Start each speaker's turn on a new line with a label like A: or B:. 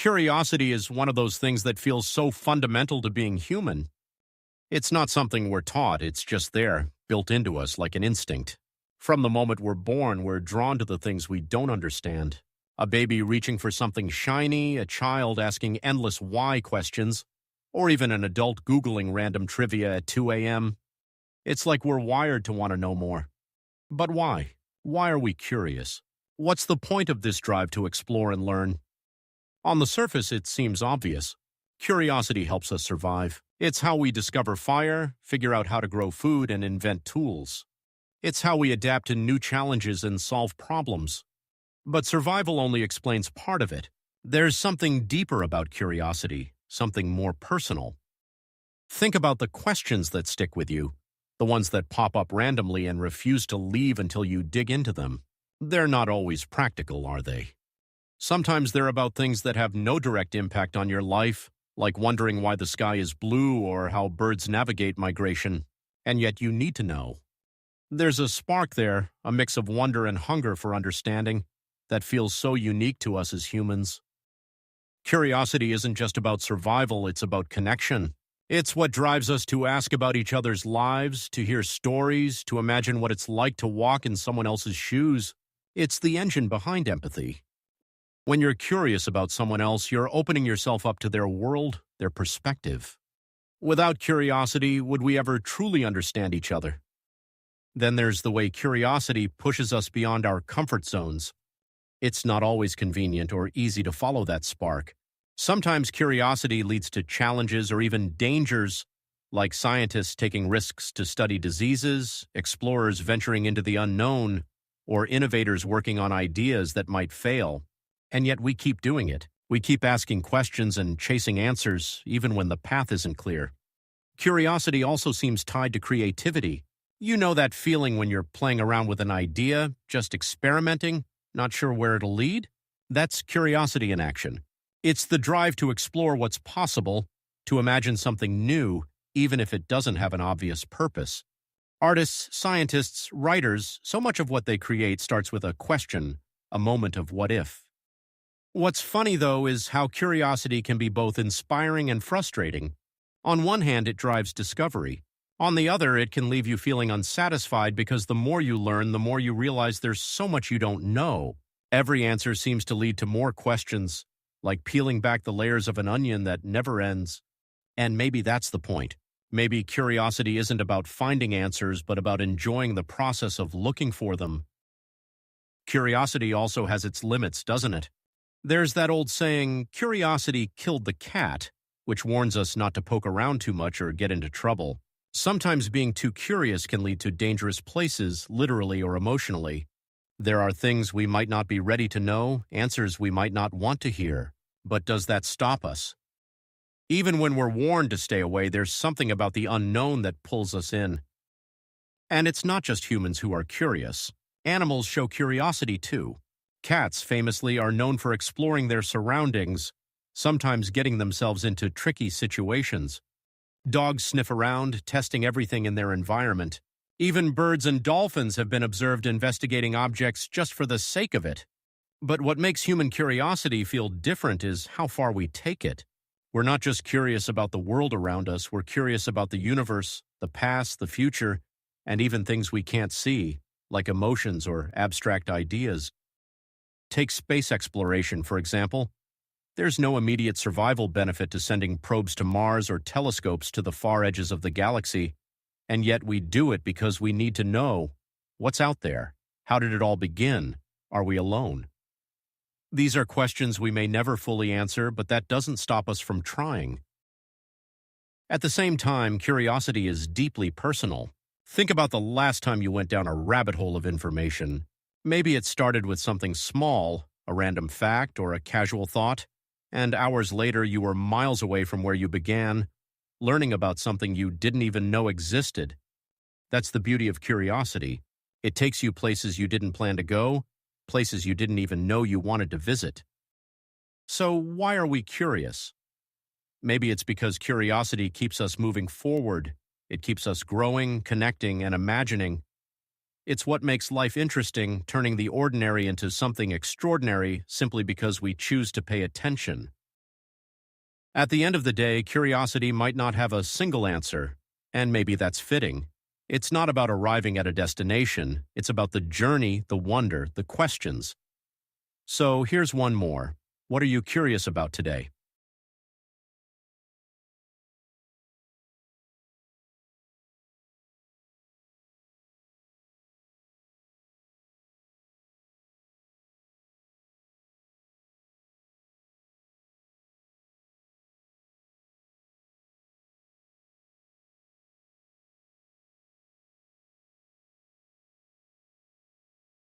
A: Curiosity is one of those things that feels so fundamental to being human. It's not something we're taught, it's just there, built into us like an instinct. From the moment we're born, we're drawn to the things we don't understand. A baby reaching for something shiny, a child asking endless why questions, or even an adult Googling random trivia at 2 a.m. It's like we're wired to want to know more. But why? Why are we curious? What's the point of this drive to explore and learn? On the surface, it seems obvious. Curiosity helps us survive. It's how we discover fire, figure out how to grow food, and invent tools. It's how we adapt to new challenges and solve problems. But survival only explains part of it. There's something deeper about curiosity, something more personal. Think about the questions that stick with you, the ones that pop up randomly and refuse to leave until you dig into them. They're not always practical, are they? Sometimes they're about things that have no direct impact on your life, like wondering why the sky is blue or how birds navigate migration, and yet you need to know. There's a spark there, a mix of wonder and hunger for understanding, that feels so unique to us as humans. Curiosity isn't just about survival, it's about connection. It's what drives us to ask about each other's lives, to hear stories, to imagine what it's like to walk in someone else's shoes. It's the engine behind empathy. When you're curious about someone else, you're opening yourself up to their world, their perspective. Without curiosity, would we ever truly understand each other? Then there's the way curiosity pushes us beyond our comfort zones. It's not always convenient or easy to follow that spark. Sometimes curiosity leads to challenges or even dangers, like scientists taking risks to study diseases, explorers venturing into the unknown, or innovators working on ideas that might fail. And yet we keep doing it. We keep asking questions and chasing answers, even when the path isn't clear. Curiosity also seems tied to creativity. You know that feeling when you're playing around with an idea, just experimenting, not sure where it'll lead? That's curiosity in action. It's the drive to explore what's possible, to imagine something new, even if it doesn't have an obvious purpose. Artists, scientists, writers, so much of what they create starts with a question, a moment of what if. What's funny, though, is how curiosity can be both inspiring and frustrating. On one hand, it drives discovery. On the other, it can leave you feeling unsatisfied because the more you learn, the more you realize there's so much you don't know. Every answer seems to lead to more questions, like peeling back the layers of an onion that never ends. And maybe that's the point. Maybe curiosity isn't about finding answers, but about enjoying the process of looking for them. Curiosity also has its limits, doesn't it? There's that old saying, curiosity killed the cat, which warns us not to poke around too much or get into trouble. Sometimes being too curious can lead to dangerous places, literally or emotionally. There are things we might not be ready to know, answers we might not want to hear. But does that stop us? Even when we're warned to stay away, there's something about the unknown that pulls us in. And it's not just humans who are curious. Animals show curiosity too. Cats, famously, are known for exploring their surroundings, sometimes getting themselves into tricky situations. Dogs sniff around, testing everything in their environment. Even birds and dolphins have been observed investigating objects just for the sake of it. But what makes human curiosity feel different is how far we take it. We're not just curious about the world around us, we're curious about the universe, the past, the future, and even things we can't see, like emotions or abstract ideas. Take space exploration, for example. There's no immediate survival benefit to sending probes to Mars or telescopes to the far edges of the galaxy, and yet we do it because we need to know what's out there. How did it all begin? Are we alone? These are questions we may never fully answer, but that doesn't stop us from trying. At the same time, curiosity is deeply personal. Think about the last time you went down a rabbit hole of information. Maybe it started with something small, a random fact or a casual thought, and hours later you were miles away from where you began, learning about something you didn't even know existed. That's the beauty of curiosity. It takes you places you didn't plan to go, places you didn't even know you wanted to visit. So why are we curious? Maybe it's because curiosity keeps us moving forward. It keeps us growing, connecting, and imagining. It's what makes life interesting, turning the ordinary into something extraordinary simply because we choose to pay attention. At the end of the day, curiosity might not have a single answer, and maybe that's fitting. It's not about arriving at a destination, it's about the journey, the wonder, the questions. So here's one more. What are you curious about today?